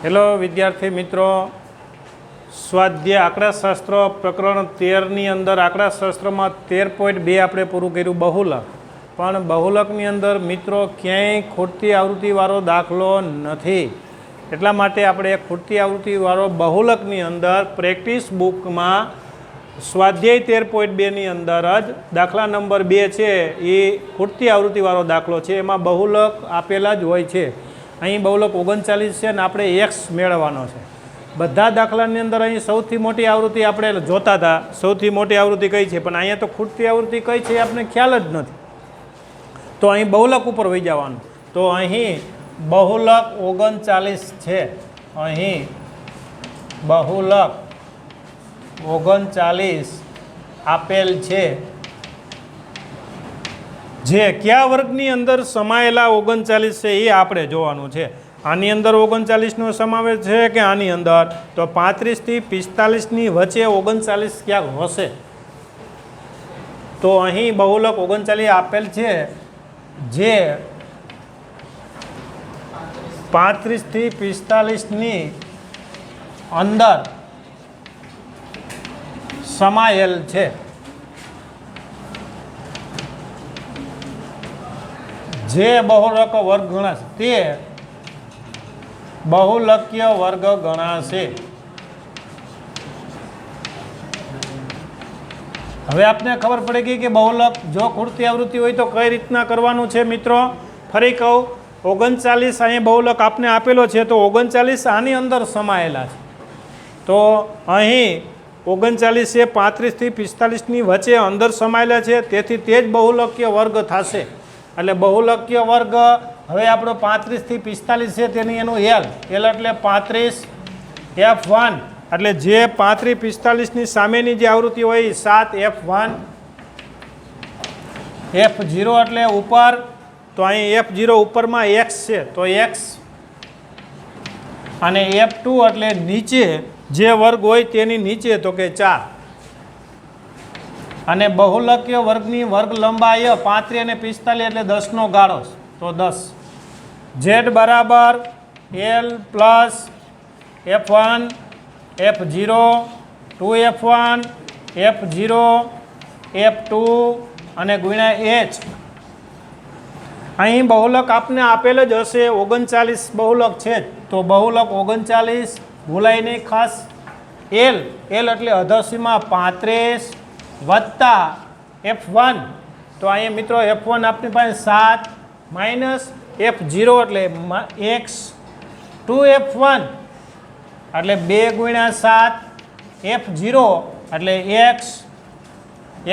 Hello વિદ્યાર્થી મિત્રો, સ્વાધ્યાય આંકડાશાસ્ત્ર પ્રકરણ 13 ની અંદર આંકડાશાસ્ત્રમાં 13.2 આપણે પૂરું કર્યું બહુલક. પણ બહુલકની અંદર મિત્રો ક્યાંય ખૂટતી આવૃત્તિવાળો દાખલો નથી. એટલા માટે આપણે ખૂટતી આવૃત્તિવાળો બહુલકની અંદર પ્રેક્ટિસ બુકમાં સ્વાધ્યાય 13.2 ની અંદર જ દાખલા નંબર 2 છે એ ખૂટતી આવૃત્તિવાળો દાખલો છે. એમાં બહુલક આપેલા જ હોય છે. અહીં બહુલક 39 છે અને આપણે x મેળવવાનો છે. બધા દાખલાની અંદર અહીં સૌથી મોટી આવૃત્તિ આપણે જોતા હતા, સૌથી મોટી આવૃત્તિ કઈ છે, પણ અહીંયા તો ખૂટતી આવૃત્તિ કઈ છે આપણે ખ્યાલ જ નથી. તો અહીં બહુલક ઉપર વહી જવાનું. તો અહીં બહુલક 39 છે. અહીં બહુલક 39 આપેલ છે, જે કયા વર્ગની અંદર સમાયેલા 39 છે એ આપણે જોવાનું છે. આની અંદર 39નો સમાવેશ છે કે આની અંદર? તો 35 થી 45ની વચ્ચે 39 ક્યાંક હશે. તો અહીં બહુલક 39 આપેલ છે, જે 35 થી 45ની અંદર સમાયેલ છે. જે બહુલક વર્ગ ગણાશે તે બહુલકીય વર્ગ ગણાશે. હવે આપને ખબર પડી ગઈ કે બહુલક જો ખૂટતી આવૃત્તિ હોય તો કઈ રીતના કરવાનું છે મિત્રો. ફરી કહું, 39 અહીં બહુલક આપને આપેલો છે, તો 39 આની અંદર સમાયેલા છે. તો અહીં 39 એ 35 થી 45ની વચ્ચે અંદર સમાયેલા છે, તેથી તે જ બહુલકીય વર્ગ થશે. એટલે બહુલકીય વર્ગ હવે આપણો 35 થી 45 છે, તેની એનું L એટલે 35 F1, એટલે જે 35 45ની સામેની જે આવૃત્તિ હોય 7 F1, F0 એટલે ઉપર, તો અહીં F0 ઉપરમાં x છે તો x, અને F2 એટલે નીચે જે વર્ગ હોય તેની નીચે તો કે 4. અને બહુલકીય વર્ગની વર્ગ લંબાઈ 35 અને 45 એટલે 10નો ગાળો, તો 10. Z બરાબર L plus F1 F0 2F1 F0 F2 અને ગુણ્યા H. અહીં બહુલક આપને આપેલ જ હશે, 39 બહુલક છે, તો બહુલક 39 ભૂલાય નહીં ખાસ. L એટલે અધસીમાં 35 વત્તા F1, તો અહીંયા મિત્રો F1 આપણી પાસે 7 માઇનસ F0 એટલે x 2F1 એટલે 2 ગુણ્યા 7 F0 એટલે x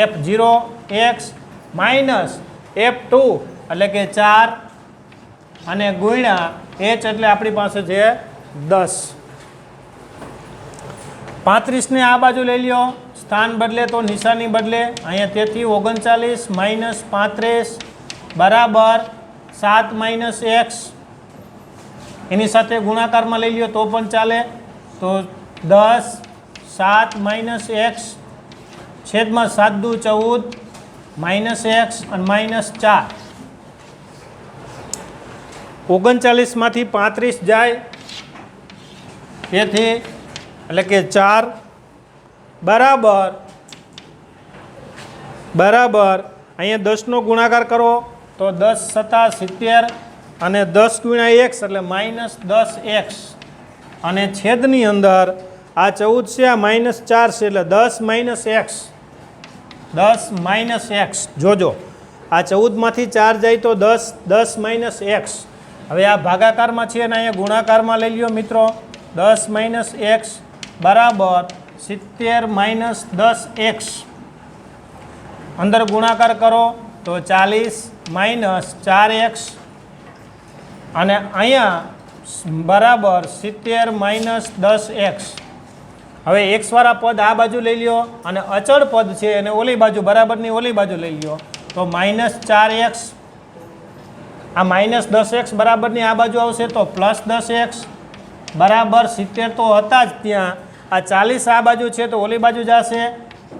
F0 x minus F2 એટલે કે 4 અને ગુણ્યા h એટલે આપણી પાસે છે 10. 35ને આ બાજુ લઈ લ્યો, સ્થાન બદલે તો નિશાની બદલે. અહીંયા તેથી 39 માઇનસ 35 બરાબર 7 માઇનસ x, એની સાથે ગુણાકારમાં લઈ લ્યો તો પણ ચાલે. તો 10 7 માઇનસ x છેદમાં 7 દુ 14 માઇનસ x અને માઇનસ 4. 39માંથી 35 જાય, તેથી એટલે કે 4 બરાબર અહીંયા 10નો ગુણાકાર કરો તો 10 સત્તા 70 અને 10 ગુણ્યા x એટલે માઇનસ 10x, અને છેદની અંદર આ 14 છે, આ માઇનસ 4 છે, એટલે 10 માઇનસ x, 10 માઇનસ x. જોજો આ 14માંથી 4 જાય તો 10 માઇનસ x. હવે આ ભાગાકારમાં છે અને અહીંયા ગુણાકારમાં લઈ લ્યો મિત્રો. 10 માઇનસ x બરાબર 70 માઇનસ 10x. અંદર ગુણાકાર કરો તો 40 માઇનસ 4x, અને અહીંયા બરાબર 70 માઇનસ 10x. હવે એક્સવાળા પદ આ બાજુ લઈ લ્યો, અને અચળ પદ છે એને ઓલી બાજુ બરાબરની ઓલી બાજુ લઈ લ્યો, તો માઇનસ 4x. આ માઇનસ 10x બરાબરની આ બાજુ આવશે તો પ્લસ 10x બરાબર 70 તો હતા જ ત્યાં. આ 40 આ બાજુ છે તો ઓલી બાજુ જશે,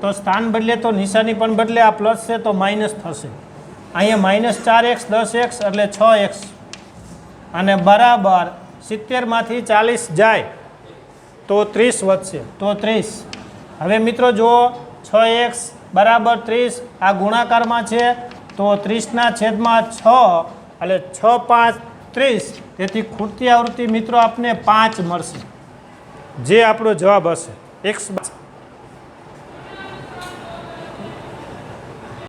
તો સ્થાન બદલે તો નિશાની પણ બદલે. આ પ્લસ છે તો માઇનસ થશે. અહીંયા માઇનસ 4x 10x એટલે 6x, અને બરાબર 70માંથી 40 જાય તો 30 વધશે, તો 30. હવે મિત્રો જુઓ 6x બરાબર 30 આ ગુણાકારમાં છે, તો 30ના છેદમાં 6 એટલે 6 5 30. તેથી ખૂટતી આવૃત્તિ મિત્રો આપને 5 મળશે, જે આપણો જવાબ હશે. x